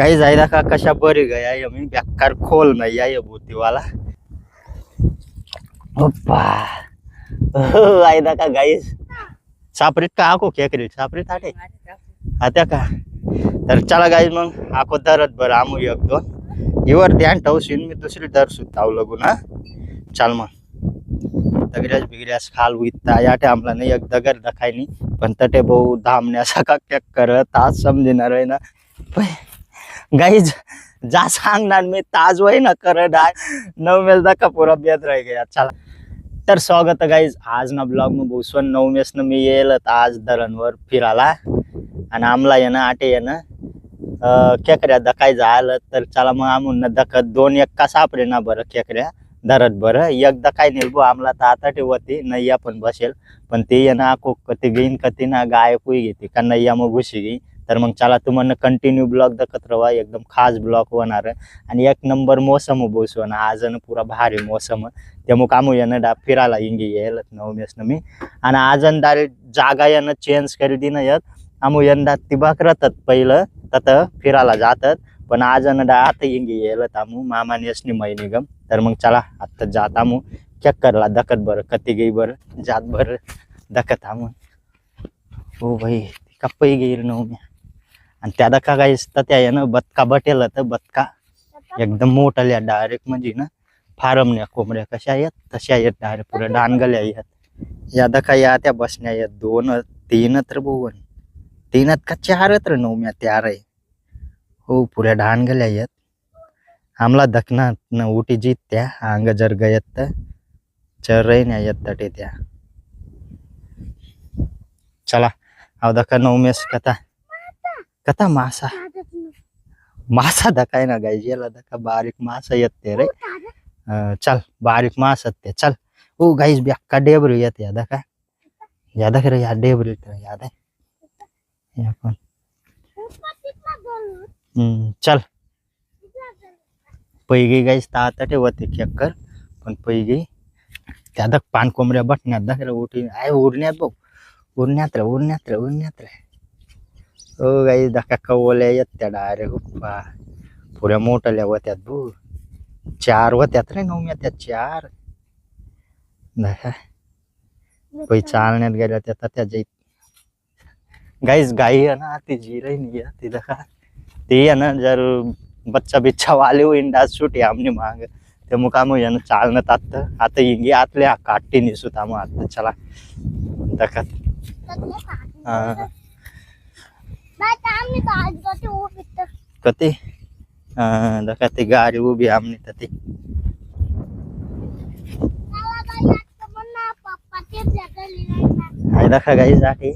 Guys आयदा का कशा बरी गया यमी बेकार खोल नहीं है ये बूती वाला ओप्पा आयदा का गाइस सापरीत का आको क्या करेल सापरीत आटे आता का तर चला गाइस मग आको दरत बर आमू एक दोन इवर ध्यान ठेवशील मी दुसरी दर सुद्धा लगू ना चल मग दगड्यास बिगड्यास खाल वित्ता याटे आमला नाही एक दगर दखाय नाही पण तटे भाऊ धामण्यासा का क्या करत आज समजणार आहे ना गाइज जा सांगणार मी ताज वय ना करत आहे 9 मेस का पूरा बेद रह गया चला तर स्वागत है गाइज आज ना ब्लॉग में भूसवन 9 मेस न मी येल आज धरणवर फिराला आणि आमला ये ना आटे ये ना खेकड्या दखाय झालं तर चला मग आमून दखत 2-1 का सापरे ना बरं खेकड्या धरत बरं एक दखाय नेलबो आमला तर आता ठेवती नैया पण बसेल पण ते ये ना आको कती घेईन कती ना गाय कुई घेते का नैया मग घुसी गई तर मग चला तुम्हाला कंटिन्यू ब्लॉग दखत रहा एकदम खास ब्लॉग होणार आणि एक नंबर मौसम बोसवना आज न पूरा भारी मौसम त्यामुळे आमू यानं डा फिरायला इंगी येल 9 मेस न मी आणि आज डायरेक्ट जागा यानं चेंज करी दिन येत आमू यंदा तिबाक राहतात पहिलं तत फिरायला जातात पण आज न डा आता इंगी येल आमू मामाने असनी महिने गम तर मग चला आता जात आमू चक्करला दखत बरं कती गई बरं जात बरं दखत आमू हो भाई कप्पई गेली 9 मे आणि त्या दखा गाईस तर त्या यानं बदका बटेल तर बदका एकदम मोठ्या डायरेक्ट म्हणजे ना फारमण्या कोंबड्या कशा आहेत तशा आहेत डायरेक्ट पुऱ्या डानगल्या आहेत या दखा या त्या बसण्या आहेत 2-3 तर बोवन 3 का 4 तर 9 म्या तयार आहे हो पुऱ्या डानगल्या आहेत आमला दखना न उठी जीत त्या अंग जर गयत तर चर रही नाही येत तटे त्या चला अव दखा 9 मेस कथा कथा मासा मासा दखाय ना गाइस याला दखा बारीक मासा येते रे चल बारीक मासा ते चल ओ गाइस बेक्का डेबरी येते या दखा रे या डेबरी तर याद आहे या पण चल पैगी गाइस ता ठेवते खेकर पण पैगी त्या दख पान कोंबड्या बटण्यात दख रे उठी आय उरण्यात भाऊ उरण्यात रे ओ गाइस दखा कवल्या येत त्या डायरेक्ट उप्पा पुऱ्या मोठल्या होत्यात भू 4 होत्यात रे 9 म्या त्या 4 दखा पै चालण्यात गेल्या त्या जाईत गाइस गाई है ना ती जी रही नहीं है ती दखा ते है ना जर बच्चा बिच्चा वाले हो इंडास छुटी आमने मांग ते मुकाम यानं चालणं आता इंगी आतल्या काट्टी निसूत आम आता चला दखा कती दखा ती गाडी उभी आमने तती हाय दखा गाइस आटे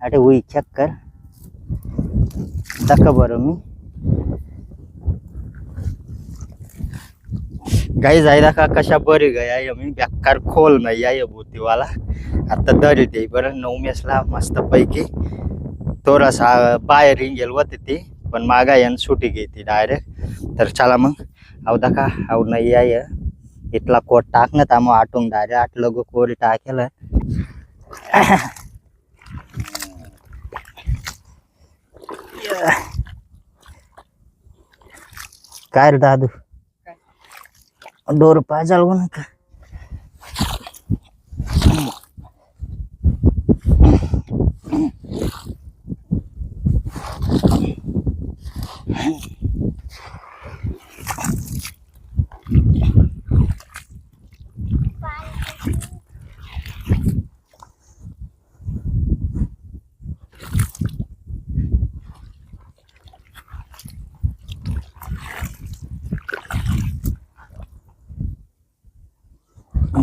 आटे हुई चक्कर दखा बरं मी गाइस आयदा का कशा बरी गया यमी बेकार खोल नाही आहे बूती वाला आता दरी ते बरं 9 मेसला मस्त पैकी थोडासा बाहेर रिंगेल होती ती पण मागा यान सुटी घेती डायरेक्ट तर चला मग अव दखा अव नाही आहे इथला कोट टाकणं ताम आटून डायरेक्ट 8 लोग कोरी टाकेल काय रे दादू डोर पाय जाळवू नका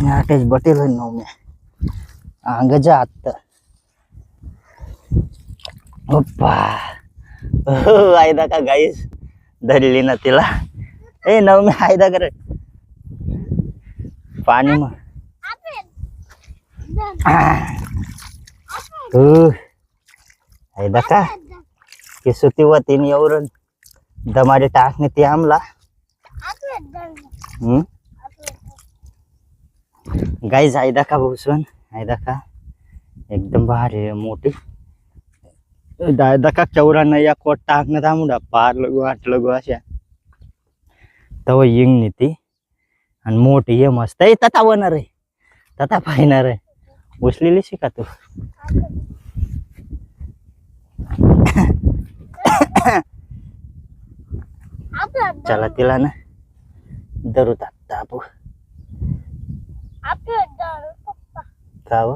आटेच बटेल 9 म्या अंग जात ओप्पा आयदा का गाइस धरली ना तिला ए 9 म्या आयदा करे पाणी मग आयदा का की सुती वतीन एवढं दमारे टाकणे ते आमला गाइस आयदा का भूसवन आयदा का एकदम भारी मोठी दका चौरा नया कोट टाकणं थांबून पार लगू आठ लगू अशा तव येंग नीती आणि मोठी ये मस्त आहे तथा होणार आहे तथा पाहणार आहे उचलेली शिका तू चला तिला ना धरू तापू का व?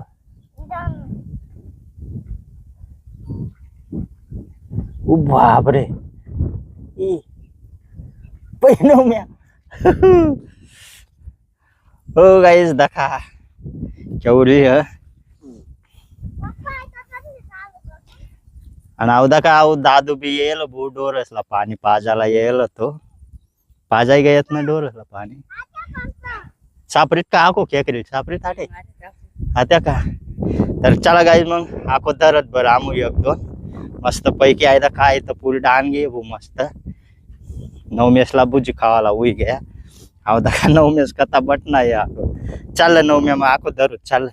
ओ बापरे ई पहिनो म्या हो गाईस दखा केवढी ह आणि अवदा का अव दादू बी येल भू डोरसला पाणी पाजायला येल तो पाजाय गयत ना डोरसला पाणी सापरीत का आको खेकरी सापरीत आटे आता का तर चला गाईस मग आको धरत बरं आमू एक दोन मस्त पैकी आहे काय तर पुरी डान घे भू मस्त नवमेसला बुजी खावाला उई गया अवदा का नवमेस कथा बटना आहे आको चाल नवम्या मग आको धरू चाल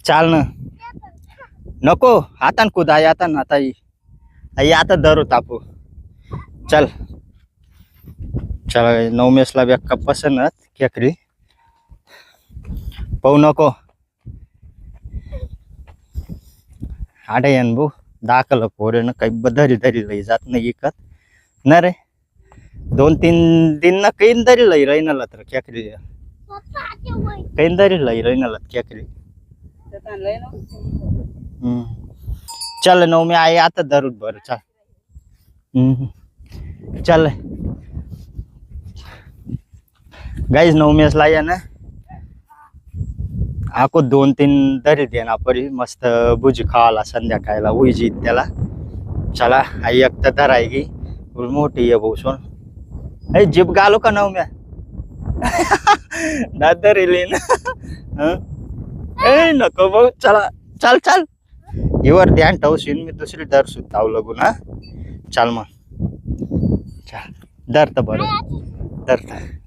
चाल ना नको आता कुदा आता ना आई आता धरू तापू चल चला नवमेसला बेक्का पसंत खेकरी पाहू नको आडे येन भू दाखल पोरे न काही धरी धरी लई जात नाही इकत ना रे 2-3 दिन ना काही धरी लई राहीन तर खेकरी काही धरी लई राहीन खेकरी चल नवमी आई आता धरू बरं चल चल गाईज नवमेसला या ना आको 2-3 धरी देना परी मस्त बुजी खावाला संध्याकाळला उईजी त्याला चला आई एक तर धरायगी मोठी ये भाऊ सोन ए जीप गालो का नवम्या ना धरेली ना ए नको भाऊ चला चल चल इवर ध्यान ठेवशील मी दुसरी दर सुद्धा लगू ना चाल मग चल दर तर बरं दर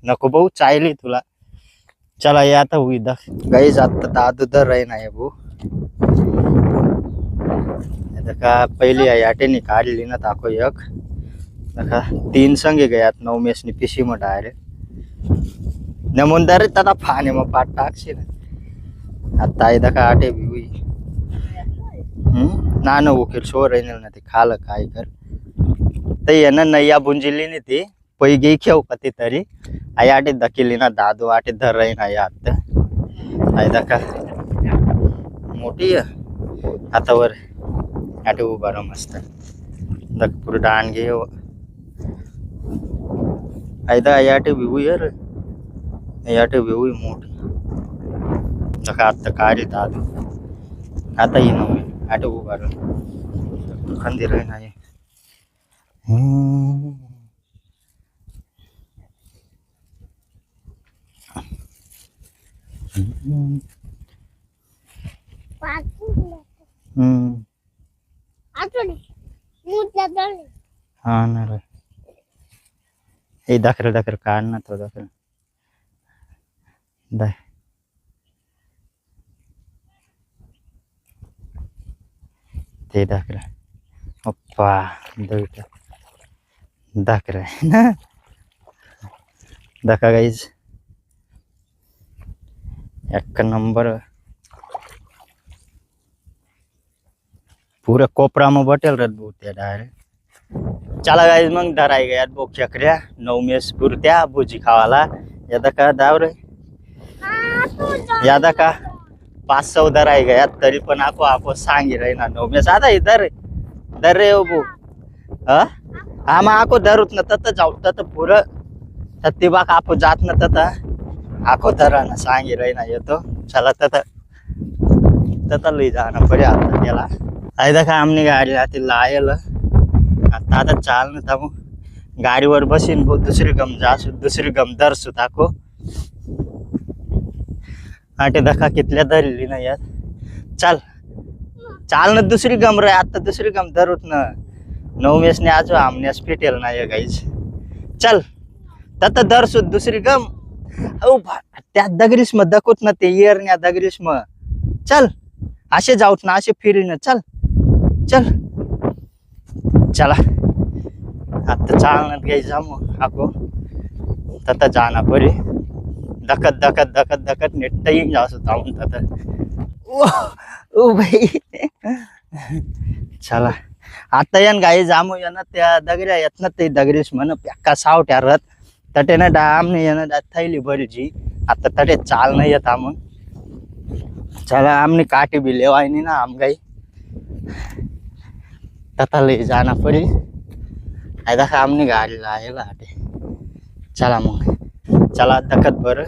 नको भाऊ चायली तुला चला या आता हुई दा गाईज आता दादू दर राही नाही भाऊ का पहिली याटेनी काढली ना ताको एक नका 3 संगे गयात नवमेसनी पिशी मग डायरेक्ट नमून दर तथा फाने मग पाठ टाकशी ना आता आई दका आटे भी हुई नान उकीर शो राहील ना ते खाल काय कर ते येणं नैया बुंजिली नाही ती पैगी खेव कधी तरी आई आटे दकिली ना दादू आटे धर राही ना या आई दका मोठी आता वर आटे उभा मस्त दक पुढे डान घे आई दा आटे भी हुई यार आटे भी हुई मोठी दका आता काढी दादू आता ही ना आटे उभा खंदी राही ना हाँ ना रे ये दखर काढना तो दखर दा ते दखर अप्पा दखर दखर ना दखा गाईज एक नंबर पूरे कोपरा में बटेल रद बुत्या डायरेक्ट चला गाईज मग धराई गयात बो खेकड्या नवमेस पुरत्या भुजी खावाला यादा का दाव रे यादा का 500 धराई गयात तरी पण आपो सांगी रही ना नवमेस आता इधर धर रे हो बो हा मग आको धरूत ना तत जाऊ तत पुरं तत्ती बाक आपो जात ना तत आको धरा ना सांगी रही ना येतो चला तत लई जाणं पडे आता त्याला आई देखा आमनी गाडी आती लायल आता चाल ना थांबू गाडीवर बसीन दुसरी गम जासू दुसरी गम धरसू ताको आटे दखा कितल्या धरली ना यार चल चाल ना दुसरी गम रे आता दुसरी गम धरूत ना नवमेसने आजो आमनेस पिटेल ना ये गाईज चल तत धरसू दुसरी गम ओ त्या दगरीस म दखूत ना ते येरण्या दगरीस म चल असे जाऊत ना असे फिरीन चल चल चला आता चालना गई जामू आको तता जाना पड़ी दकत दकत दकत दकत नेट ही जा सकता हूँ तता ओ भाई चला आता यान गाई जामू याना त्या दगड्या येत ना ते दगडीस म्हण प्याक्का साव ठरत तटे ना डाम ने याना थैली भरी जी आता तटे चाल नहीं येता मग चला हमने काटी भी लेवाई नहीं ना हम गई तथा ले जाना पड़ी ऐदा हमने गाड़ी लाएगा आटे चला मग चला दकत बर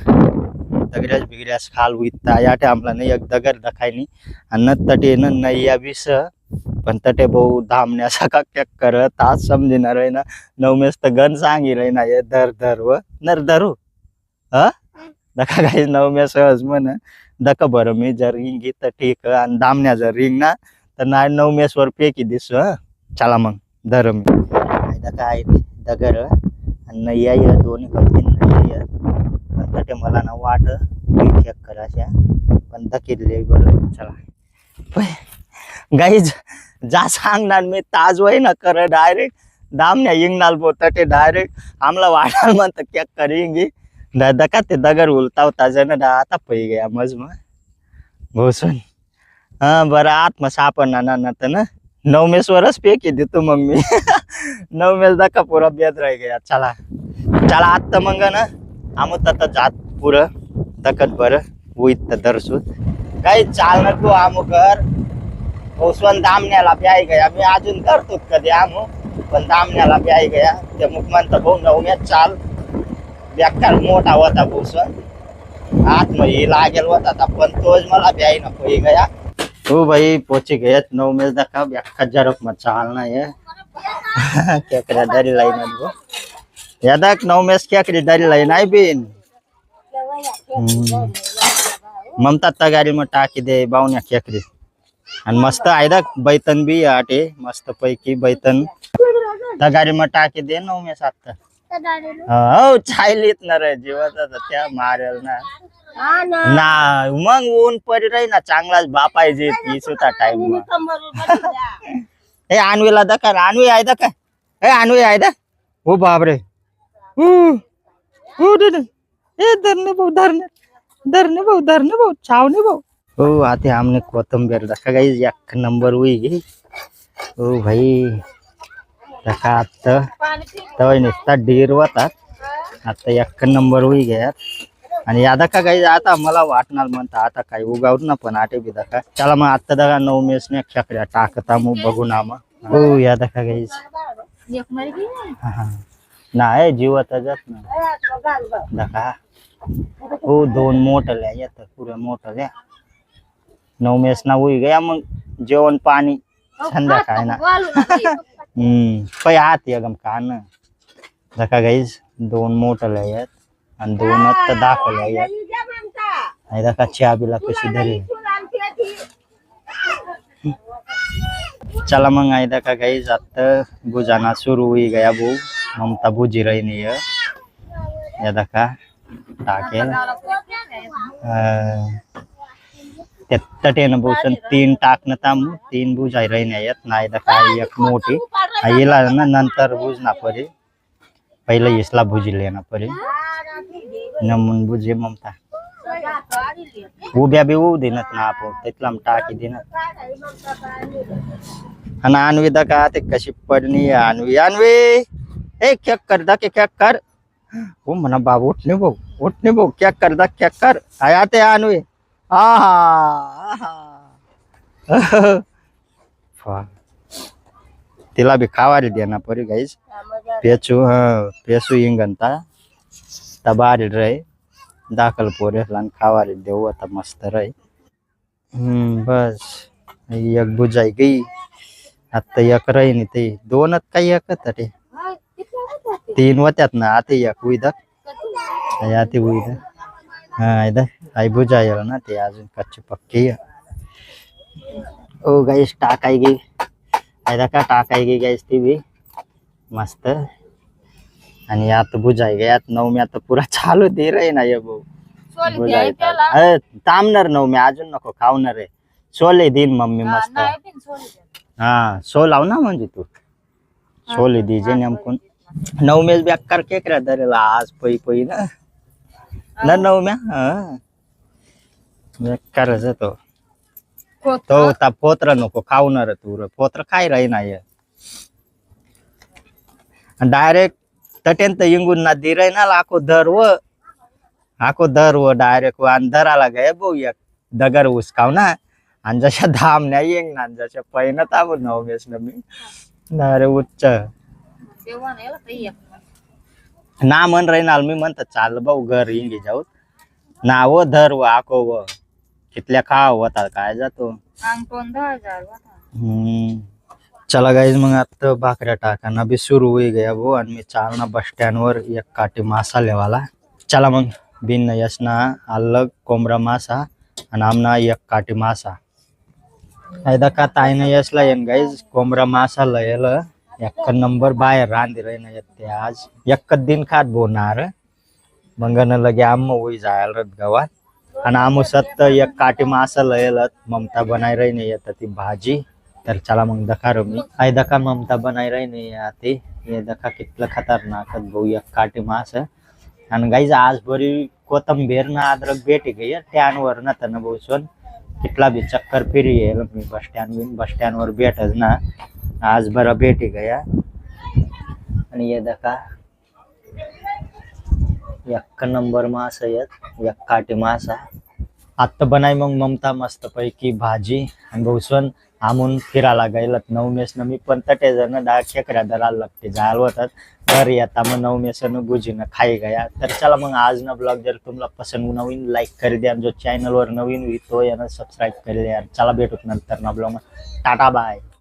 दगड्यास बिगड्यास खाल वित्ता याटे आमला नाही एक दगड दखाय नाही आणि तटे न नैया बिस पण तटे भाऊ धामण्याचा का क्या करत आज समजणार आहे ना नवमेस तर गण सांगी रही ना ये दर दर व नर धरू हा दका काही नवम्या सहज म्हण दका बरं मी जर रिंग तर ठीक आणि दामण्या जर रिंग ना तर नाही नवमेसवर पेकी दिस चला मग धर मी दका आहे दगर आणि नैया ये दोन्ही कपटीन नैया तटे मला ना वाट चेक करायच्या पण दकिले बरं चला गाईज जा सांगणार मी ताज वय ना कर डायरेक्ट दामण्या इंगनाल बो तटे डायरेक्ट आमला वाटाल म्हणत क्या करेंगे दका ते दगर उलता होता जन आता पै गया मज में भोसून हाँ बरं आत्म सापडणार ना तर ना नवमेश्वरच पेकी देतो मग मी नवमेश दका पुरा बेद रह गया चला चला आत्ता मग ना आम तत जात पुरं दकत बरं उईत दरसूत काही चाल नको आम घर भोसवन दामण्याला प्याय गया मी अजून धरतो कधी आम पण दामण्याला प्याय गया ते मग म्हणत भाऊ नवम्यात चाल बेकार मोठा होता भूषण आतमध्ये लागेल होता पण तोच मला प्याय नको गया हो भाई पोची गयत नवमेश दका बेकार जरक मत चालना है केकड्या दरी लाईन गो यादक नवमेश केकडी दरी लाईन आहे बिन ममता तगारी मग टाकी दे बावण्या केकडी आणि मस्त आयदक बैतन बी आटे मस्त पैकी बैतन तगारी मग टाकी दे नवमेश आता हो चायलीत ना रे जीवाचा त्या मारेल ना ना मग ऊन पडी राही ना चांगलाच बापायचे तीस होता टाइम हे आणवीला दका आणवी आहे दका हे आणवी आहे दा हो बापरे धरणे भाऊ धरणे भाऊ छावणे भाऊ हो आता हमने कोथंबीर दका गाई एक नंबर हुई गी हो भाई दका आता तवय नुसता ढीर होतात आता एक नंबर होई गयात आणि यादा का काही आता मला वाटणार म्हणता आता काही उगावर ना पण आटे बी दका चला मग आता दका नवमेश ने खेकड्या टाकता मग बघू ना मग हो यादा का काही नाही जीवत जात ना दका हो दोन मोठल्या येत पुऱ्या मोठल्या नवमेश ना होई गया मग जेवण पाणी संध्याकाळ ना पै आत गम कान दका गाईज दोन मोठल्या आहेत आणि दोनच तर दाखवल्या आहेत दका चहा बिला कशी धरी चला मग आई दका गाईज आता बुजाना सुरू हुई गया बो ममता बुजी रही नहीं है या दका टाकेल तटेन बसून तीन टाकणं तामू तीन बुजाई रही नाही येत नाही दका एक मोठी हिला ना नंतर बुजना पडे पहिला इसला भुजी लेना पडे नमून बुजे ममता उभ्या बी उऊ देनत ना आपण तिथला टाकी देनत आणि आणवी दका ते कशी पडणी आणवी आणवी ए क्या कर दा के क्या कर वो म्हणा बाबू उठने भाऊ क्या कर दा क्या कर आया ते आणवी तिला भी खावारी देना पड़ी गाइस पेसू इंगंता तबारी रहे दाखल पोरे लान खावारी देव आता मस्त रहे बस एक बुझाई गई आता एक रही नहीं ते दोनच काही एकच ते तीन होत्यात ना आता एक उईदक आती उईदक हाँ इधर आई बुझाएगा ना ते अजून कच्चे पक्के ओ गाइस टाकाई गई ऐदा का टाकाई गई गाइस ती भी मस्त आणि यात बुझाई गया नवमी आता पुरा चालू दे रहे ना ये भाऊ तामनर नवमी अजून नको खावणार आहे सोले दिन मम्मी मस्त हाँ सो लाव ना म्हणजे तू सो ले दीजिए नेमकून नऊ मेस बेकार केकऱ्या धरेला आज पै पै ना नऊ म्या बेकारच आहे तो ता पोत्र नको खावणार तू पोत्र काय राही नाही डायरेक्ट तटेंत इंगून ना दिराय ना आको दर व डायरेक्ट व अंधाराला गए भाऊ एक दगर उसकाव ना आणि जशा धाम नाही येंग ना जशा पहिनं ताबू नऊ मेस न मी अरे उच्च ना मन राहीनाल मी म्हणत चाल भाऊ घर इंगी जाऊ ना वो धर व आको व कितल्या खाव होता काय जातो चला गाईज मग आता भाकऱ्या टाकाना बी सुरू होई गया भाऊ आणि मी चालना बस स्टँड वर एक काठी मासा लेवाला चला मग बिन यशना अलग कोंबरा मासा आणि आमना एक काठी मासा ऐदा का ताईने यशला येन गाईज कोंबरा मासा लयल एक नंबर बाहेर रांधी राहीन येते आज एक दिन खात बोलणार मग लगे आम होई जायला रत गावात आणि आमू सत्त एक काठी मासा लयलत ममता बनाई रही नाही येत ती भाजी तर चला मग दखा मी आई दखा ममता बनाई रही नाही आती ये दखा कितलं खतरनाक भाऊ एक काठी मास आणि गाईज आज बरी कोथंबीर ना अद्रक भेटी गई त्यावर ना तन बसून कितला बी चक्कर फिरी येईल मी बस स्टँड वर भेटच ना आज बरं भेटी गया आणि ये दखा एक नंबर मास एक काठी मासा आत्ता बनाई मग ममता मस्त पैकी भाजी आणि बसून आमून फिरायला गेलत नऊ मेस मी पण तटे जण डाळ खेकड्या दराला लागते जायला होतात तर येता मग नऊ मेसन बुजीनं खाई गया तर चला मग आज ना ब्लॉग जर तुम्हाला पसंद नवीन लाईक कर द्या जो चॅनल वर नवीन हुई तो यानं सबस्क्राईब कर द्या चला भेटूत नंतर ना ब्लॉग टाटा बाय.